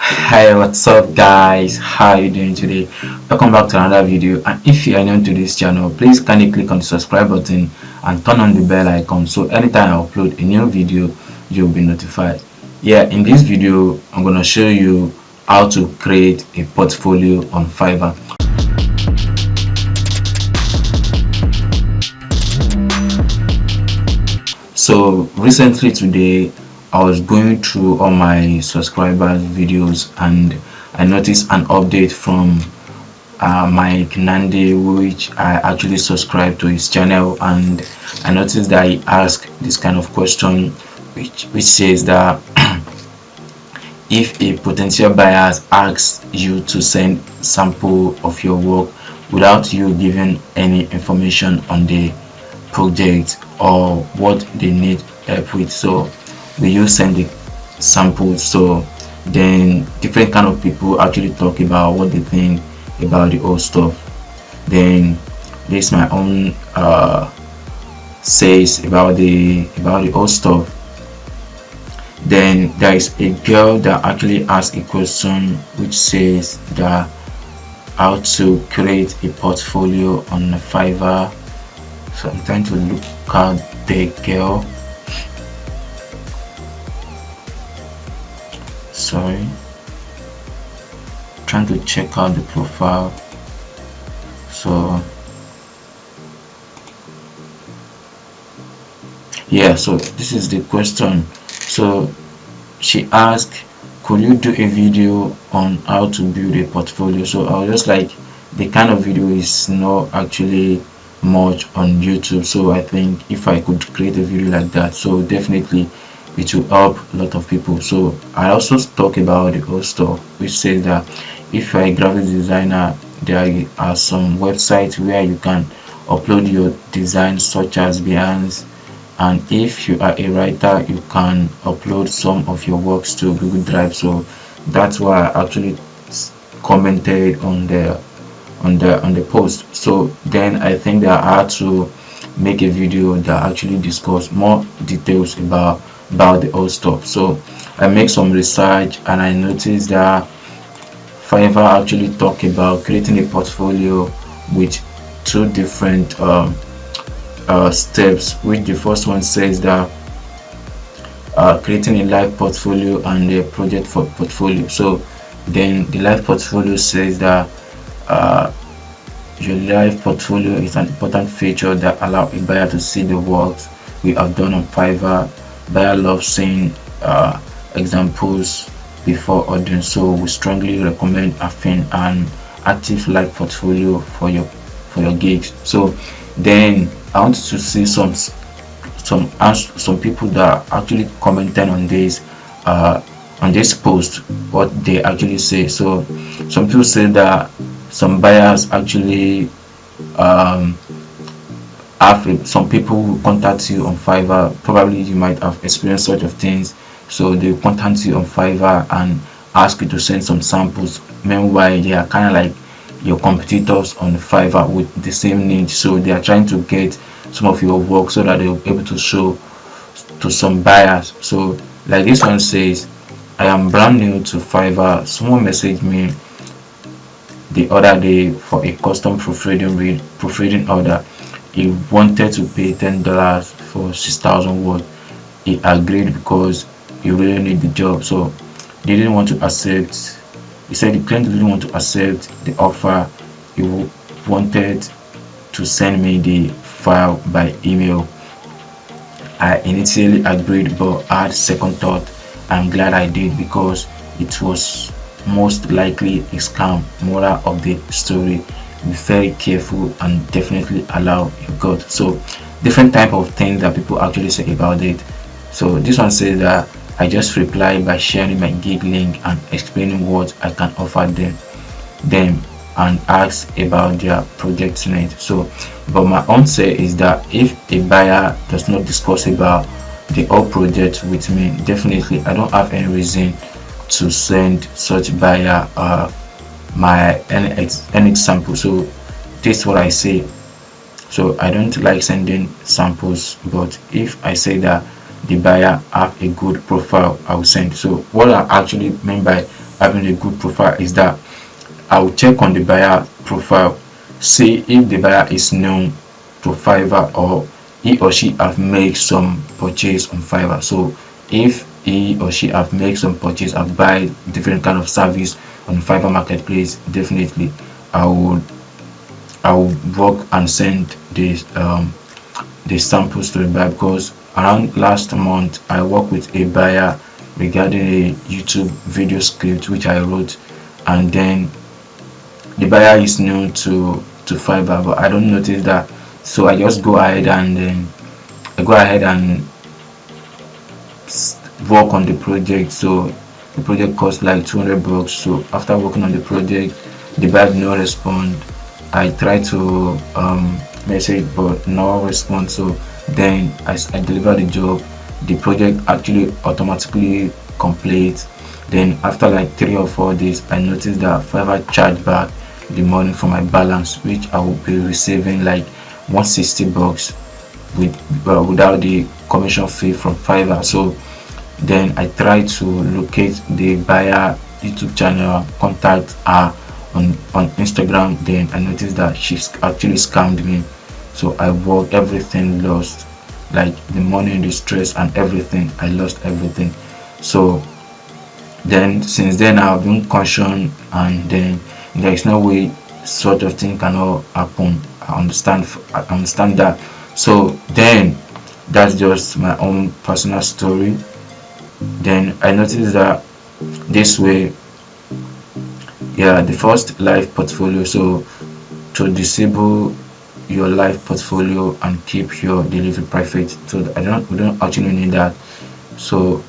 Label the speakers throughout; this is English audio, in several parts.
Speaker 1: Hi, what's up guys? How are you doing today? Welcome back to another video, and if you are new to this channel, please kindly click on the subscribe button and turn on the bell icon so anytime I upload a new video you'll be notified. Yeah, in this video I'm going to show you how to create a portfolio on Fiverr. So recently today I was going through all my subscribers videos and I noticed an update from Mike Nandi, which I actually subscribed to his channel, and I noticed that he asked this kind of question which says that if a potential buyer asks you to send sample of your work without you giving any information on the project or what they need help with, so will you send the samples? So then different kind of people actually talk about what they think about the old stuff. Then this my own says about the old stuff. Then there is a girl that actually asked a question which says that how to create a portfolio on Fiverr. So I'm trying to look at the girl. Sorry, trying to check out the profile. So yeah, so this is the question. So she asked, could you do a video on how to build a portfolio? So I was just like, the kind of video is not actually much on YouTube, so I think if I could create a video like that, so definitely it will help a lot of people. So I also talk about the whole stuff which says that if you are a graphic designer, there are some websites where you can upload your designs such as Behance, and if you are a writer you can upload some of your works to Google Drive. So that's why I actually commented on the post. So then I think that I had to make a video that actually discuss more details about the old stuff. So I make some research and I noticed that Fiverr actually talk about creating a portfolio with two different steps, which the first one says that creating a live portfolio and a project for portfolio. So then the live portfolio says that your live portfolio is an important feature that allows a buyer to see the works we have done on Fiverr. Buyer loves seeing examples before ordering, so we strongly recommend having an active live portfolio for your gigs. So then I want to see some people that actually commented on this post, what they actually say. So some people say that some buyers actually have some people who contact you on Fiverr. Probably you might have experienced such of things. So they contact you on Fiverr and ask you to send some samples. Meanwhile, they are kind of like your competitors on Fiverr with the same niche. So they are trying to get some of your work so that they'll be able to show to some buyers. So like this one says, I am brand new to Fiverr. Someone messaged me the other day for a custom proofreading order. He wanted to pay $10 for 6,000 words. He agreed because he really need the job. So they didn't want to accept. He said the client didn't want to accept the offer. He wanted to send me the file by email. I initially agreed, but I had second thought. I'm glad I did because it was most likely a scam. Moral of the story: be very careful and definitely allow your gut. So different type of things that people actually say about it. So this one says that I just reply by sharing my gig link and explaining what I can offer them and ask about their project needs. So but my own say is that if a buyer does not discuss about the whole project with me, definitely I don't have any reason to send such buyer my any example. So this is what I say. So I don't like sending samples, but if I say that the buyer have a good profile, I will send. So what I actually mean by having a good profile is that I will check on the buyer profile, see if the buyer is known to Fiverr, or he or she have made some purchase on Fiverr. So if he or she have made some purchase, have buy different kind of service on Fiverr marketplace, definitely I will I will work and send the samples to the buyer, because around last month I worked with a buyer regarding a YouTube video script which I wrote, and then the buyer is new to Fiverr, but I don't notice that. So I just go ahead and then I go ahead and work on the project. So the project cost like 200 bucks. So after working on the project, the buyer did not respond. I tried to message but no response. So then I deliver the job. The project actually automatically complete. Then after like 3 or 4 days, I noticed that Fiverr charged back the money for my balance, which I will be receiving like 160 bucks with without the commission fee from Fiverr. So then I try to locate the buyer YouTube channel, contact her on Instagram. Then I noticed that she's actually scammed me. So I worked, everything lost, like the money, the stress and everything. I lost everything. So then since then I've been cautioned, and then there is no way sort of thing cannot happen. I understand that. So then that's just my own personal story. Then I noticed that this way, yeah, the first live portfolio. So to disable your live portfolio and keep your delivery private, so we don't actually need that. So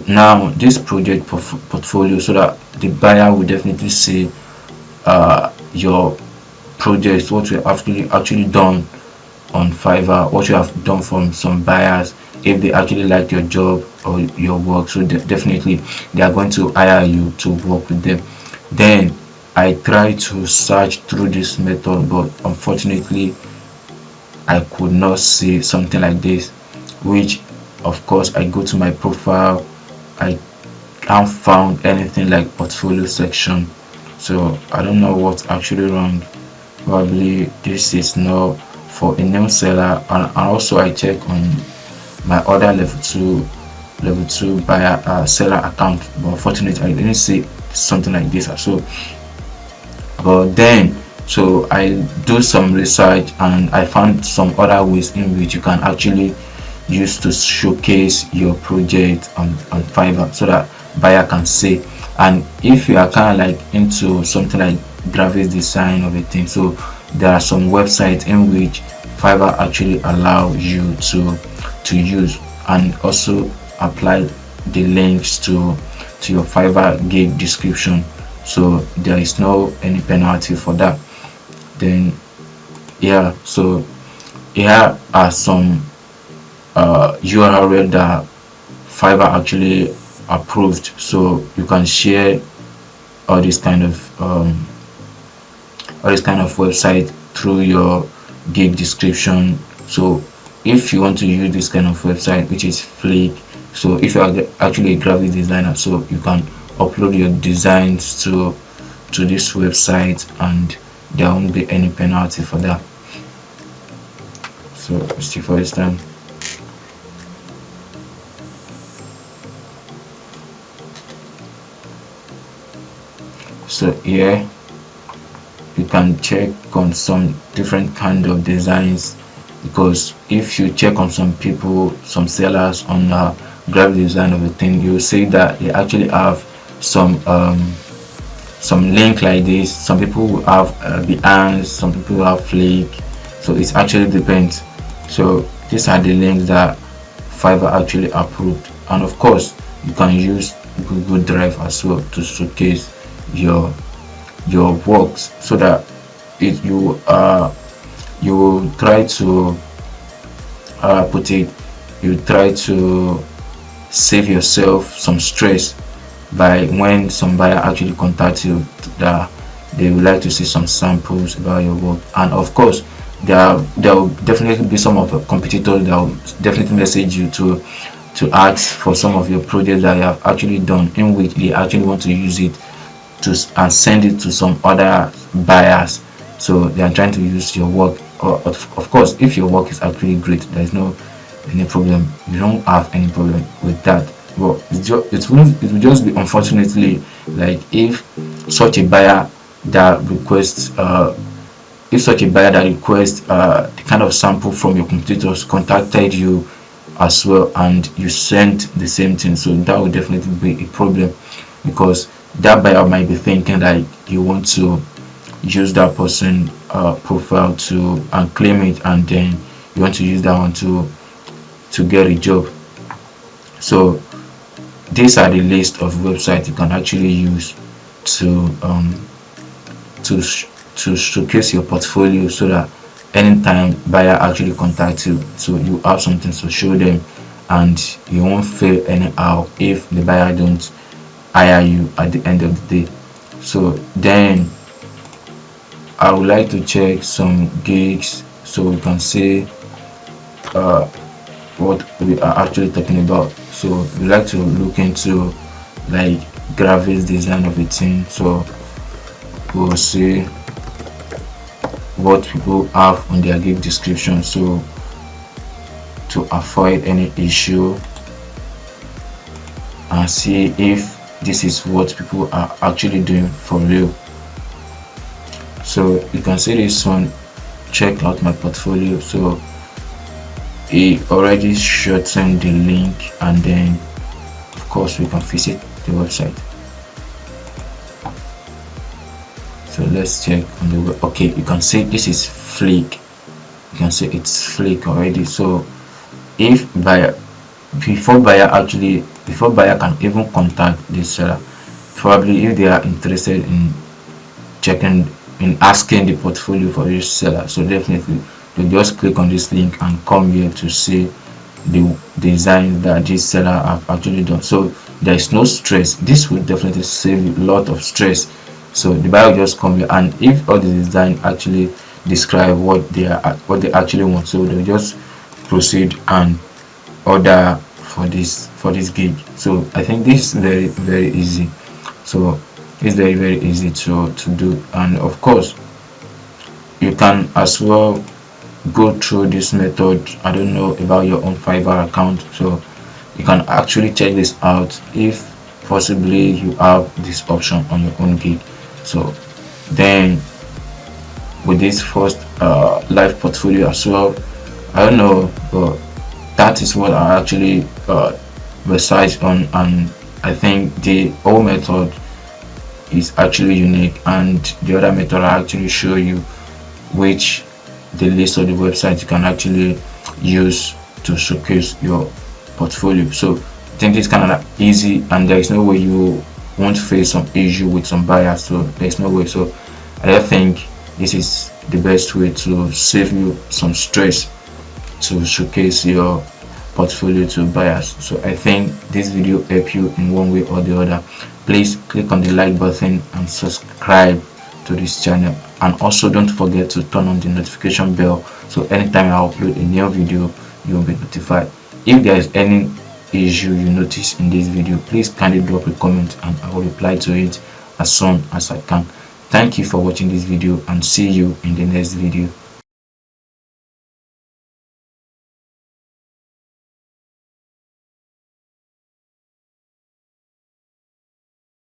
Speaker 1: now this project portfolio, so that the buyer will definitely see your project, what you actually done on Fiverr, what you have done from some buyers, if they actually like your job or your work. So definitely they are going to hire you to work with them. Then I try to search through this method, but unfortunately I could not see something like this, which of course I go to my profile, I can't found anything like portfolio section. So I don't know what's actually wrong. Probably this is not for a new seller. And also I check on my other level 2 buyer seller account, but unfortunately I didn't see something like this. So but then, so I do some research and I found some other ways in which you can actually use to showcase your project on Fiverr, so that buyer can see. And if you are kind of like into something like graphics design of a thing, so there are some websites in which Fiverr actually allow you to use and also apply the links to your Fiverr gig description. So there is no any penalty for that. Then yeah, so here are some URL that Fiverr actually approved, so you can share all this kind of website through your gig description. So if you want to use this kind of website, which is Flick, so if you are actually a graphic designer, so you can upload your designs to this website and there won't be any penalty for that. So see for instance, so here you can check on some different kind of designs, because if you check on some people, some sellers on graphic design of a thing, you will see that they actually have some link like this. Some people will have Behance, some people will have Flick, so it actually depends. So these are the links that Fiverr actually approved, and of course you can use Google Drive as well to showcase your works, so that you will try to put it, you try to save yourself some stress by when some buyer actually contacts you that they would like to see some samples about your work. And of course there will definitely be some of the competitors that will definitely message you to to ask for some of your projects that you have actually done, in which they actually want to use it to and send it to some other buyers. So they are trying to use your work. Or of course, if your work is actually great, there is no any problem. You don't have any problem with that. But it will just be, unfortunately, like if such a buyer that requests if such a buyer that requests the kind of sample from your competitors contacted you as well, and you sent the same thing, so that would definitely be a problem, because that buyer might be thinking like you want to use that person profile to and claim it, and then you want to use that one to get a job. So these are the list of websites you can actually use to to to showcase your portfolio, so that anytime buyer actually contacts you, so you have something to show them, and you won't fail anyhow if the buyer don't hire you at the end of the day. So then I would like to check some gigs, so we can see uh, what we are actually talking about. So we like to look into like graphics design of a thing, so we'll see what people have on their gig description, so to avoid any issue and see if this is what people are actually doing for real. So you can see this one, check out my portfolio. So he already shortened the link, and then of course we can visit the website. So let's check on the web. Okay, you can see this is Flick. You can see it's Flick already. So if buyer before buyer can even contact this seller, probably if they are interested in checking in asking the portfolio for this seller, so definitely they just click on this link and come here to see the design that this seller have actually done. So there is no stress. This will definitely save you a lot of stress. So the buyer will just come here, and if all the design actually describe what they actually want, so they'll just proceed and order for this gig. So I think this is very easy. So it's very easy to do, and of course you can as well go through this method. I don't know about your own Fiverr account, so you can actually check this out if possibly you have this option on your own gig. So then with this first live portfolio as well, I don't know, but that is what I actually researched on, and I think the old method is actually unique, and the other method I actually show you, which the list of the websites you can actually use to showcase your portfolio. So I think it's kind of easy, and there is no way you won't face some issue with some buyers, so there's no way. So I think this is the best way to save you some stress to showcase your portfolio to buyers. So I think this video helped you in one way or the other. Please click on the like button and subscribe to this channel, and also don't forget to turn on the notification bell, so anytime I upload a new video you will be notified. If there is any issue you notice in this video, please kindly drop a comment and I will reply to it as soon as I can. Thank you for watching this video, and see you in the next video.